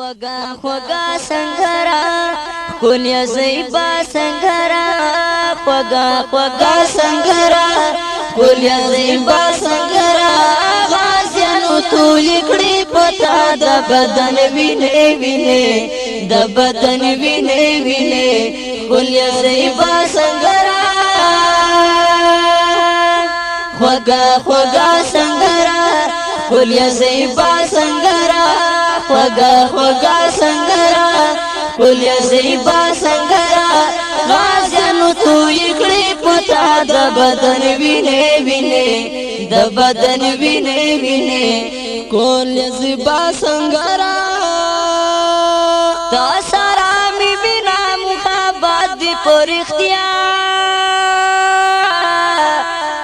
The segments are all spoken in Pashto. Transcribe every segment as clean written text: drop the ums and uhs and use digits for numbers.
خوگا خوگا سنگرا کولیا زیبا سنگرا خوگا خوگا سنگرا کولیا زیبا سنگرا غازیانو تولی کړي پتا د بدن وینه وینه د بدن وینه وینه کولیا زیبا سنگرا خوگا خوگا سنگرا کولیا زیبا سنگرا خوگا خوگا سنگرا کولیا زیبا سنگرا غازیانو توی کړي پتا د بدن وینه وینه د بدن وینه وینه کولیا زیبا سنگرا تا سره می بنا محبت دی پر اختیار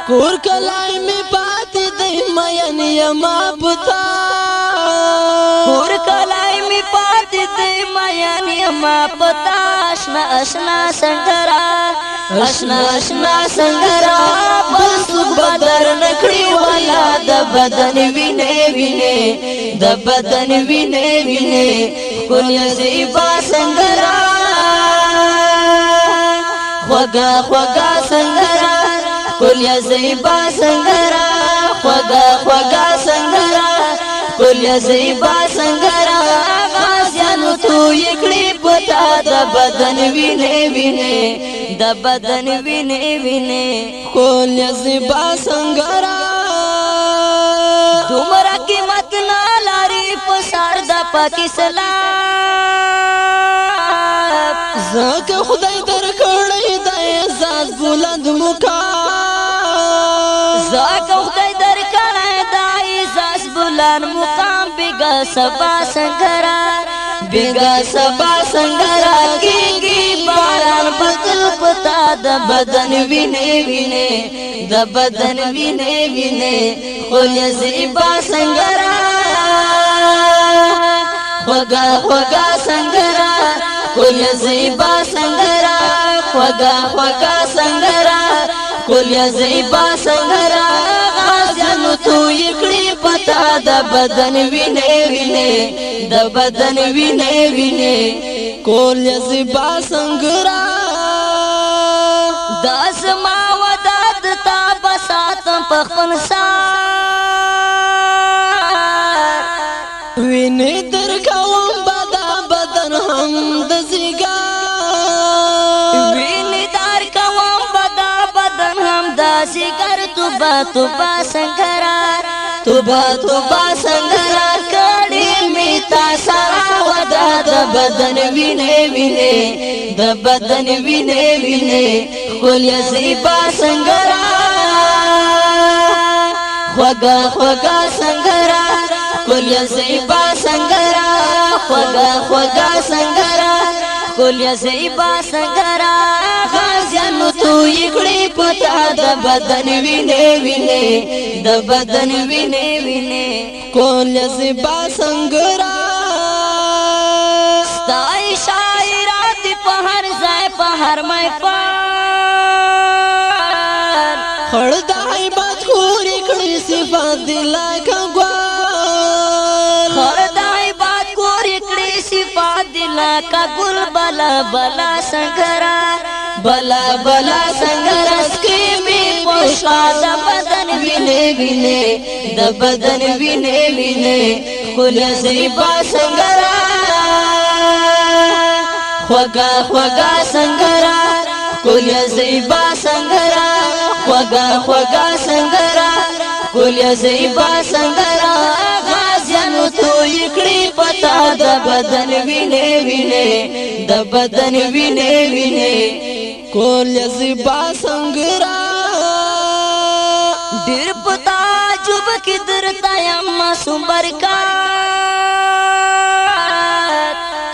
کور کلای می پاتې دی مین یما پتا کور کلای می پاتې دی مین یما پتا آشنا آشنا سنگرا آشنا آشنا سنگرا بس بدر نکړي والا د بدن وینه وینه د بدن وینه وینه کولیا زیبا سنگرا خوگا خوگا سنگرا کولیا زیبا سنگرا خوگا خوگا سنگرا کولیا زیبا سنگرا غازیانو توی کړي پتا د بدن وینه وینه د بدن وینه وینه کولیا زیبا سنگرا دومره قیمت نه لري په سر د پاک اسلام زکه خدای درکړی د احساس بلند مقام زکه خدای درکړی د احساس بلند مقام بیگا سبا سنگرا بیگا سبا سنگرا کیږي باران بدل پتا د بدن وینه وینه د بدن وینه وینه کولیا زیبا سنگرا خوگا خوگا سنگرا کولیا زیبا سنگرا خوگا خوگا سنگرا کولیا زیبا سنگرا غازیانو توی کړي پتا د بدن وینه وینه د بدن وینه وینه کولیا زیبا سنگرا داس ما وداد تا بساتم په خپل سار ویني درکوم بدا بدن هم د زیګار ویني درکوم بدا بدن هم د زیګر توبه سنگرا توبه سنگرا کړي می تا سره ودا د بدن وینه وینه د بدن وینه وینه کولیا زیبا سنگرا خوگا خوگا سنگرا کولیا زیبا سنگرا خوگا خوگا سنگرا کولیا زیبا سنگرا غازیانو توی کړي پتا د بدن وینه وینه د بدن وینه وینه کولیا زیبا سنگرا ستای شاعرات په هر ځای په هر محفل خړ د عیبات خوري کړي صفات دلا کګوال خړ د عیبات خوري کړي صفات دلا کګل بلا بلا سنگرا بلا بلا سنگرا سکي می پوشا د بدن وینه وینه د بدن وینه وینه کولیا زیبا سنگرا خوگا خوگا سنگرا کولیا زیبا سنگرا خوگا خوگا سنگرا کولیا زیبا سنگرا غازیانو توی کړي پتا د بدن وینه وینه د بدن وینه وینه کولیا زیبا سنگرا ډیر پتا جوب کې درتا یم سوبرکات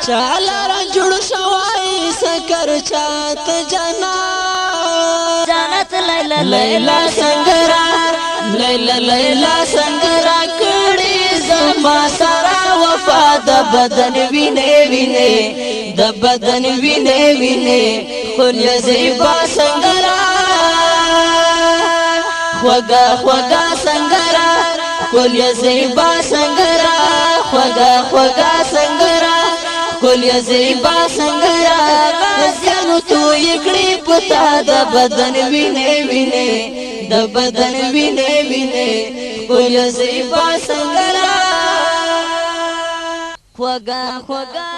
چالا را جوړ شوای سکر چات جنت لیلا لیلا سنگرا لیلا لیلا سنگرا کړي زما سره وفا د بدن وینه وینه د بدن وینه وینه کولیا زیبا سنگرا خوگا خوگا سنگرا کولیا زیبا سنگرا خوگا خوگا سنگرا ښکلې زیبا سنګرا غازیانو توی کړې پتا د بدن وینې وینې د بدن وینې وینې ښکلې زیبا سنګرا خوږه خوږه